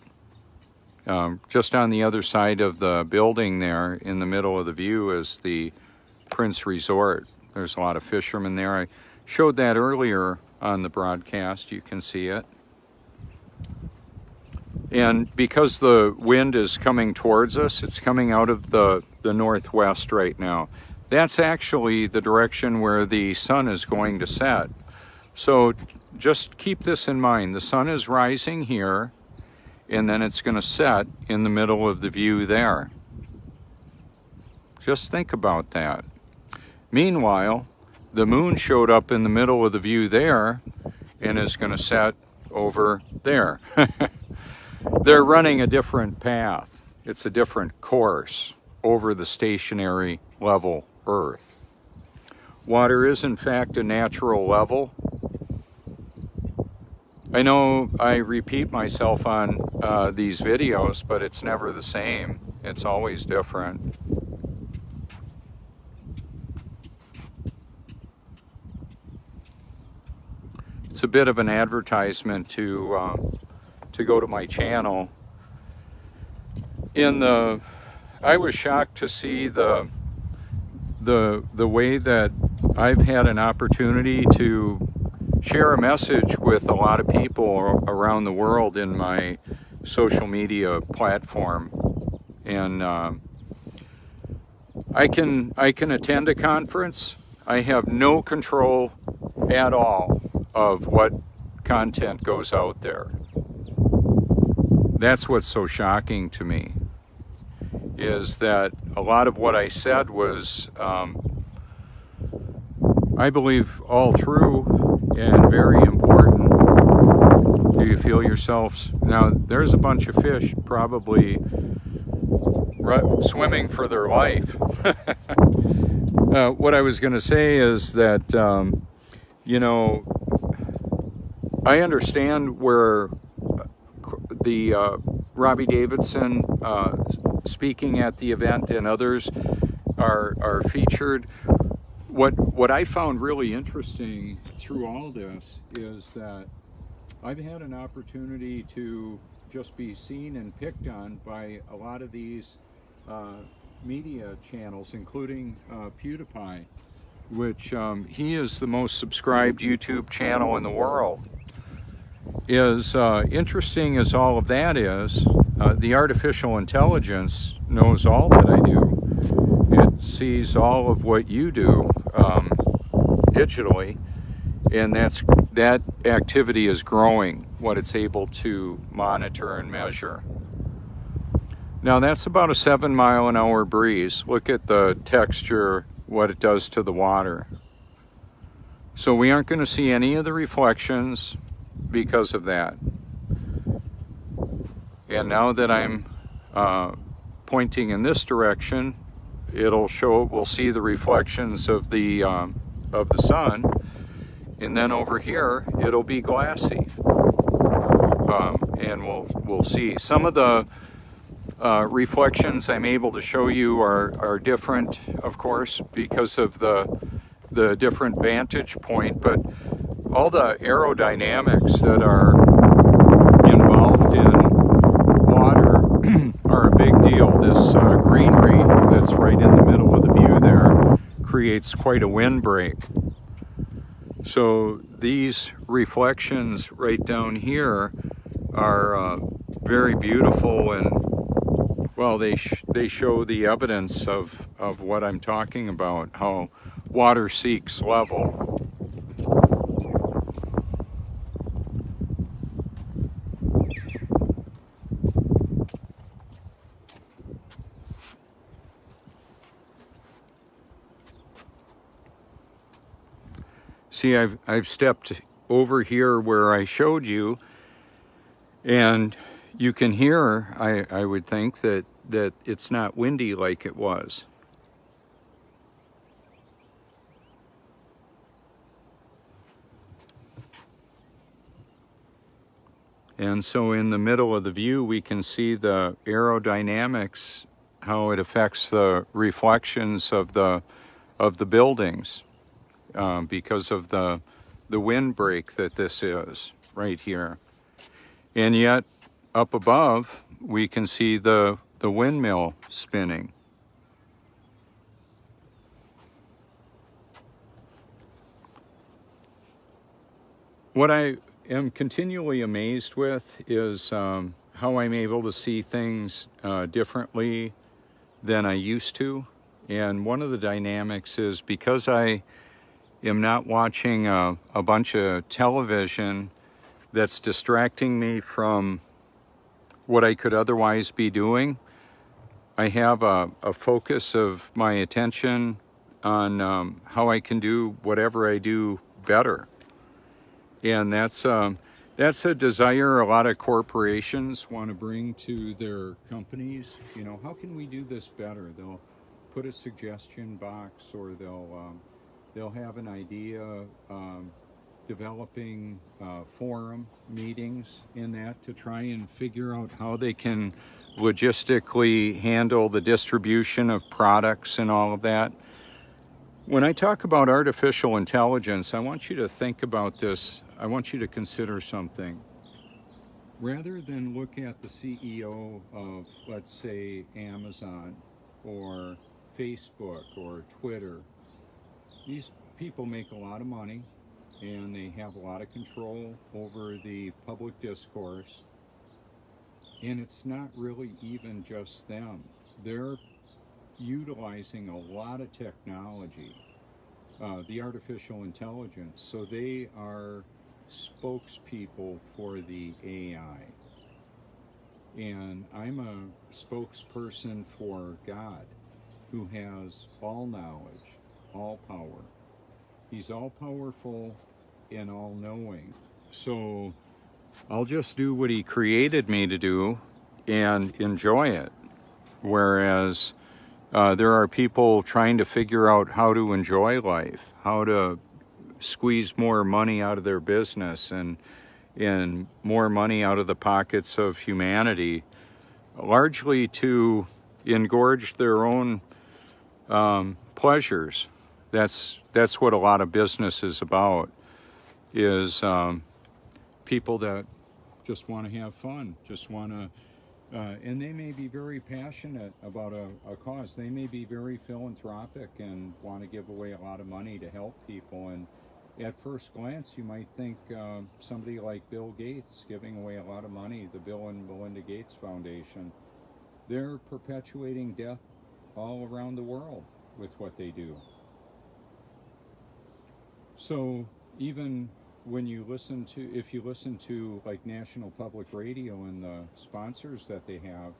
Just on the other side of the building there, in the middle of the view, is the Prince Resort. There's a lot of fishermen there. I showed that earlier on the broadcast. You can see it. And because the wind is coming towards us, it's coming out of the northwest right now. That's actually the direction where the sun is going to set. So just keep this in mind. The sun is rising here, and then it's going to set in the middle of the view there. Just think about that. Meanwhile, the moon showed up in the middle of the view there and is going to set over there. They're running a different path. It's a different course over the stationary level Earth. Water is, in fact, a natural level. I know I repeat myself on these videos, but it's never the same. It's always different. It's a bit of an advertisement to go to my channel. I was shocked to see the way that I've had an opportunity to share a message with a lot of people around the world in my social media platform. And I can attend a conference. I have no control at all of what content goes out there. That's what's so shocking to me, is that a lot of what I said was, I believe, all true and very important. Do you feel yourselves? Now, there's a bunch of fish probably swimming for their life. What I was going to say is that, you know, I understand where the Robbie Davidson speaking at the event and others are featured. What I found really interesting through all this is that I've had an opportunity to just be seen and picked on by a lot of these media channels, including PewDiePie, which he is the most subscribed YouTube channel in the world. As interesting as all of that is, the artificial intelligence knows all that I do. It sees all of what you do digitally, and that activity is growing, what it's able to monitor and measure. Now that's about a 7-mile-an-hour breeze. Look at the texture, what it does to the water. So we aren't going to see any of the reflections because of that. And now that I'm pointing in this direction, we'll see the reflections of the sun, and then over here it'll be glassy, and we'll see some of the reflections I'm able to show you are different, of course, because of the different vantage point, but all the aerodynamics that are involved in water are a big deal. This greenery that's right in the middle of the view there creates quite a windbreak. So these reflections right down here are very beautiful, and well, they show the evidence of what I'm talking about, how water seeks level. See, I've stepped over here where I showed you, and you can hear, I would think, that it's not windy like it was. And so in the middle of the view, we can see the aerodynamics, how it affects the reflections of the buildings, because of the windbreak that this is right here. And yet up above, we can see the windmill spinning. What I am continually amazed with is how I'm able to see things differently than I used to. And one of the dynamics is because I am not watching a bunch of television that's distracting me from what I could otherwise be doing, I have a focus of my attention on how I can do whatever I do better. And that's a desire a lot of corporations want to bring to their companies. You know, how can we do this better? They'll put a suggestion box, or they'll have an idea, developing forum meetings in that to try and figure out how they can logistically handle the distribution of products and all of that. When I talk about artificial intelligence, I want you to think about this. I want you to consider something. Rather than look at the CEO of, let's say, Amazon or Facebook or Twitter, these people make a lot of money and they have a lot of control over the public discourse. And it's not really even just them. They're utilizing a lot of technology, the artificial intelligence. So they are spokespeople for the AI. And I'm a spokesperson for God, who has all knowledge, all power. He's all powerful and all knowing. So I'll just do what he created me to do and enjoy it. whereas there are people trying to figure out how to enjoy life, how to squeeze more money out of their business and more money out of the pockets of humanity, largely to engorge their own pleasures. That's what a lot of business is about, is people that just want to have fun, just want to, and they may be very passionate about a cause. They may be very philanthropic and want to give away a lot of money to help people. And at first glance, you might think somebody like Bill Gates giving away a lot of money, the Bill and Melinda Gates Foundation, they're perpetuating death all around the world with what they do. So even when you listen to, if you listen to like National Public Radio and the sponsors that they have,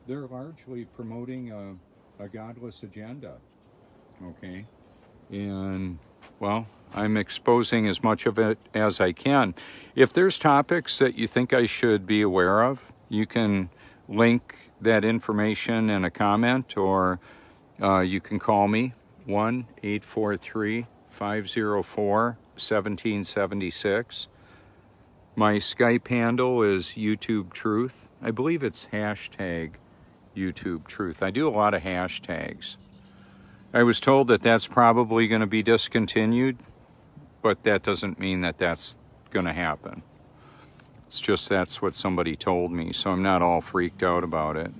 they're largely promoting a godless agenda, okay? And, well, I'm exposing as much of it as I can. If there's topics that you think I should be aware of, you can link that information in a comment, or you can call me, 1-843-504-1776. My Skype handle is YouTube Truth. I believe it's hashtag YouTube Truth. I do a lot of hashtags. I was told that that's probably going to be discontinued, but that doesn't mean that that's going to happen. It's just that's what somebody told me, so I'm not all freaked out about it.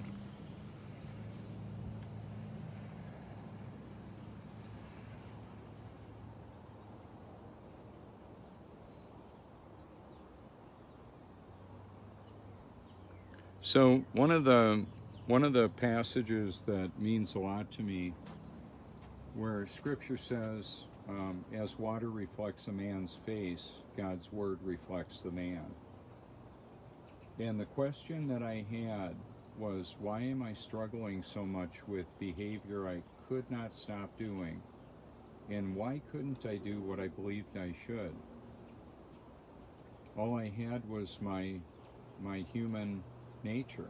So one of the passages that means a lot to me, where Scripture says, as water reflects a man's face, God's word reflects the man. And the question that I had was, why am I struggling so much with behavior I could not stop doing? And why couldn't I do what I believed I should? All I had was my human nature.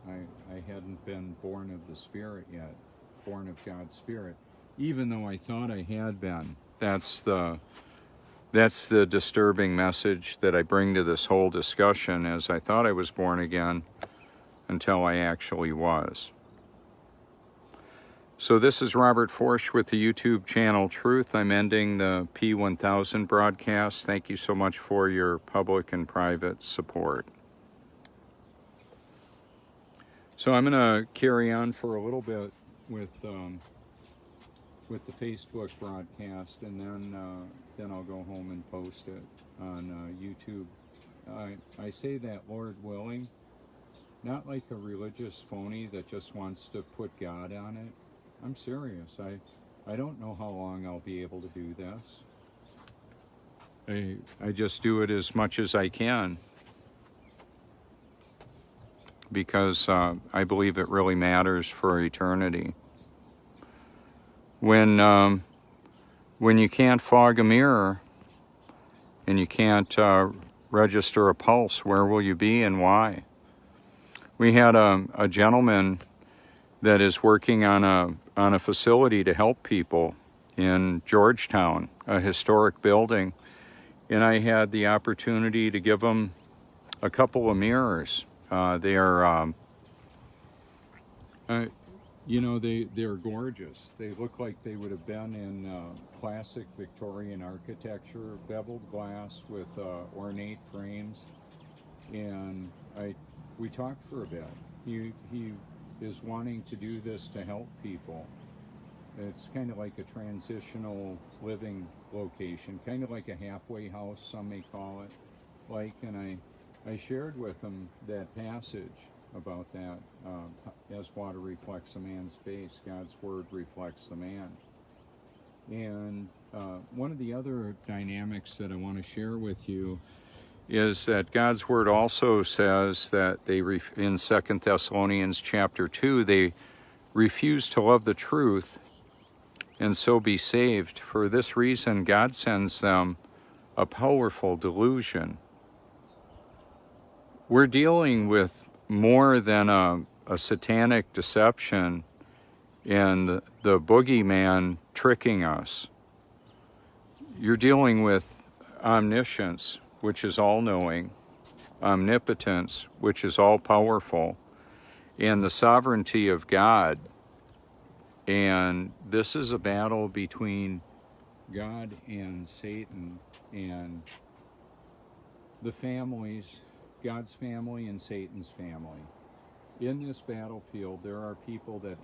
I hadn't been born of the Spirit yet, born of God's Spirit, even though I thought I had been. That's the disturbing message that I bring to this whole discussion, as I thought I was born again until I actually was. So this is Robert Forsch with the YouTube channel Truth. I'm ending the P1000 broadcast. Thank you so much for your public and private support. So I'm going to carry on for a little bit with the Facebook broadcast, and then I'll go home and post it on YouTube. I say that, Lord willing, not like a religious phony that just wants to put God on it. I'm serious. I don't know how long I'll be able to do this. I just do it as much as I can, because I believe it really matters for eternity. When you can't fog a mirror and you can't register a pulse, where will you be and why? We had a gentleman that is working on a facility to help people in Georgetown, a historic building, and I had the opportunity to give him a couple of mirrors. They're gorgeous. They look like they would have been in classic Victorian architecture, beveled glass with ornate frames. And we talked for a bit. He is wanting to do this to help people. It's kind of like a transitional living location, kind of like a halfway house, some may call it. And I shared with him that passage about that, as water reflects a man's face, God's word reflects the man. And one of the other dynamics that I want to share with you is that God's word also says that in 2 Thessalonians chapter 2, they refuse to love the truth and so be saved. For this reason, God sends them a powerful delusion. We're dealing with more than a satanic deception and the boogeyman tricking us. You're dealing with omniscience, which is all-knowing, omnipotence, which is all-powerful, and the sovereignty of God. And this is a battle between God and Satan and the families, God's family and Satan's family. In this battlefield, there are people that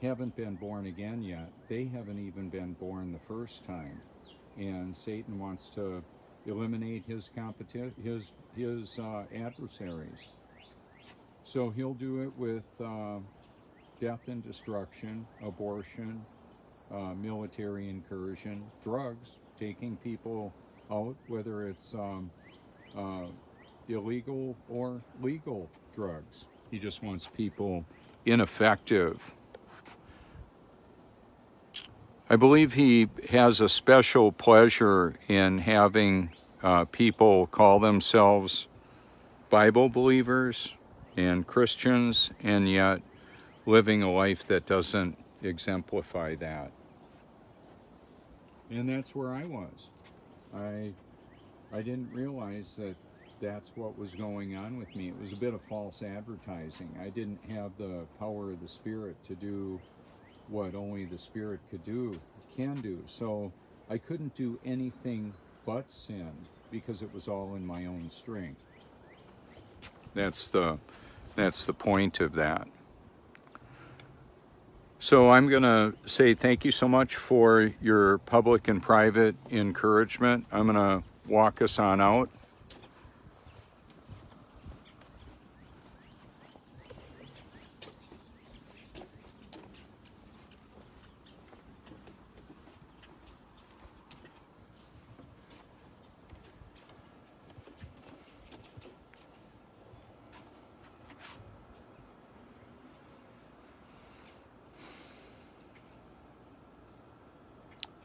haven't been born again yet. They haven't even been born the first time. And Satan wants to eliminate his adversaries. So he'll do it with death and destruction, abortion, military incursion, drugs, taking people out, whether it's illegal or legal drugs. He just wants people ineffective. I believe he has a special pleasure in having people call themselves Bible believers and Christians, and yet living a life that doesn't exemplify that. And that's where I was. I didn't realize that that's what was going on with me. It was a bit of false advertising. I didn't have the power of the Spirit to do what only the Spirit can do. So I couldn't do anything but sin because it was all in my own strength. That's the point of that. So I'm going to say thank you so much for your public and private encouragement. I'm going to walk us on out.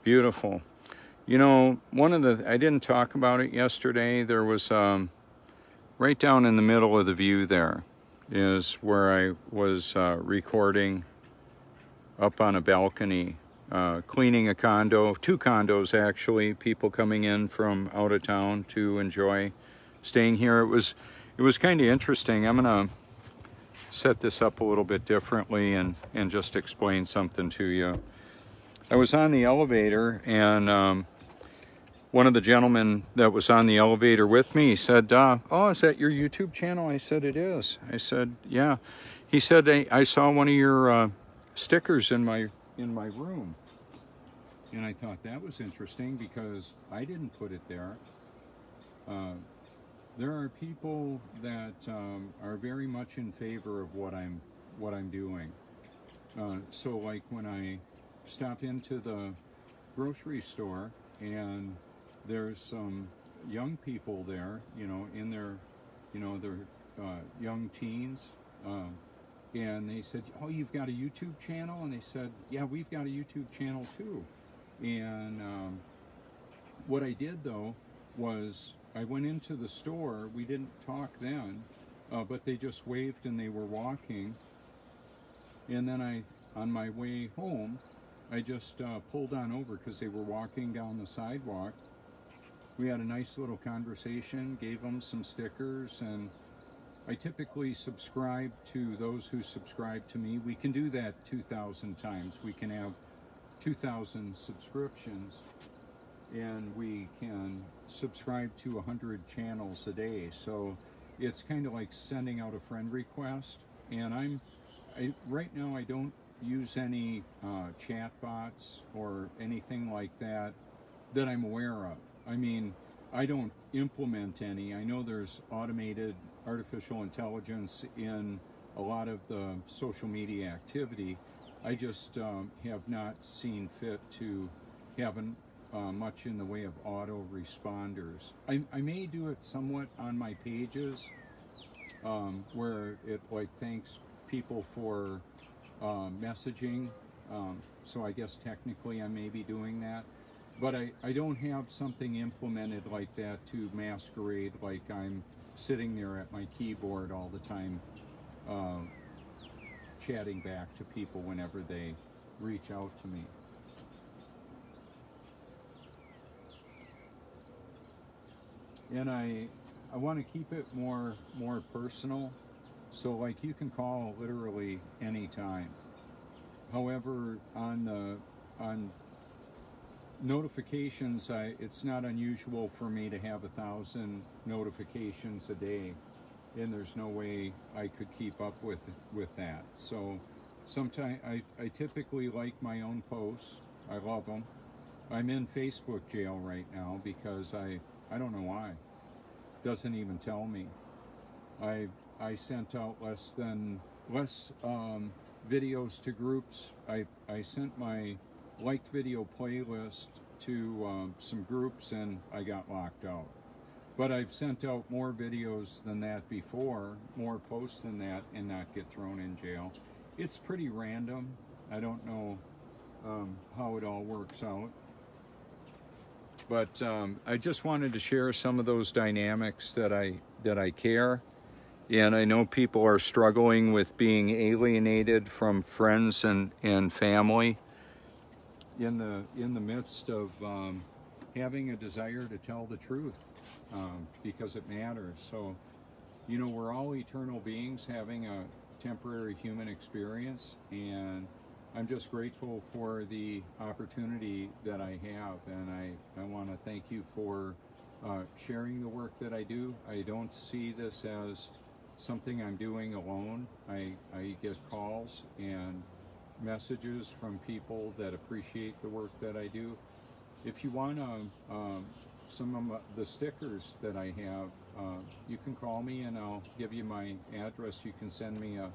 Beautiful. You know, I didn't talk about it yesterday. There was, right down in the middle of the view there is where I was recording up on a balcony, cleaning a condo, 2 condos actually, people coming in from out of town to enjoy staying here. It was kind of interesting. I'm going to set this up a little bit differently and just explain something to you. I was on the elevator, and one of the gentlemen that was on the elevator with me said, oh, is that your YouTube channel? I said, it is. I said, yeah. He said, I saw one of your stickers in my room. And I thought that was interesting because I didn't put it there. There are people that are very much in favor of what I'm doing. So like when I stop into the grocery store and there's some young people there, in their, their young teens, and they said, oh, you've got a YouTube channel? And they said, yeah, we've got a YouTube channel too. And what I did though was I went into the store. We didn't talk then, but they just waved and they were walking. And then on my way home, I just pulled on over because they were walking down the sidewalk. We had a nice little conversation, gave them some stickers, and I typically subscribe to those who subscribe to me. We can do that 2,000 times. We can have 2,000 subscriptions, and we can subscribe to 100 channels a day. So it's kind of like sending out a friend request. And right now I don't use any chat bots or anything like that I'm aware of. I mean, I don't implement any. I know there's automated artificial intelligence in a lot of the social media activity. I just have not seen fit to have much in the way of auto responders. I may do it somewhat on my pages, where it like thanks people for messaging. So I guess technically I may be doing that. But I don't have something implemented like that to masquerade like I'm sitting there at my keyboard all the time chatting back to people whenever they reach out to me. And I want to keep it more personal. So like you can call literally anytime. However, on notifications, it's not unusual for me to have 1,000 notifications a day, and there's no way I could keep up with that. So sometimes I typically like my own posts. I love them. I'm in Facebook jail right now because I don't know why. Doesn't even tell me. I sent out less videos to groups. I sent my liked video playlist to some groups and I got locked out. But I've sent out more videos than that before, more posts than that, and not get thrown in jail. It's pretty random. I don't know how it all works out. But I just wanted to share some of those dynamics that I care. And I know people are struggling with being alienated from friends and family in the midst of having a desire to tell the truth because it matters. So, you know, we're all eternal beings having a temporary human experience, and I'm just grateful for the opportunity that I have, and I want to thank you for sharing the work that I do. I don't see this as something I'm doing alone. I get calls and messages from people that appreciate the work that I do. If you want some of the stickers that I have, you can call me and I'll give you my address. You can send me a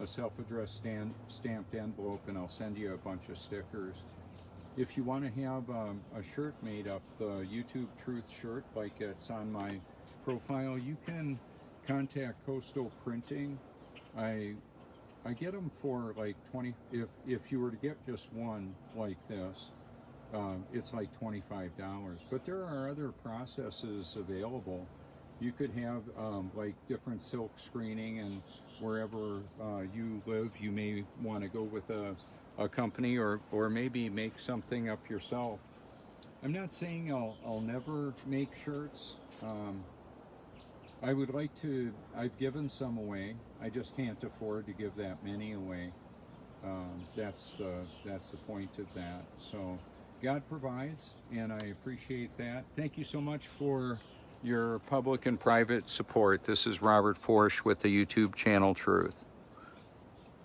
self-addressed stamped envelope and I'll send you a bunch of stickers. If you want to have a shirt made up, the YouTube Truth shirt, like it's on my profile, you can contact Coastal Printing. I get them for like 20. If you were to get just one like this, it's like $25. But there are other processes available. You could have like different silk screening, and wherever you live, you may want to go with a company or maybe make something up yourself. I'm not saying I'll never make shirts. I would like to. I've given some away. I just can't afford to give that many away. That's the point of that. So God provides, and I appreciate that. Thank you so much for your public and private support. This is Robert Forsch with the YouTube channel Truth.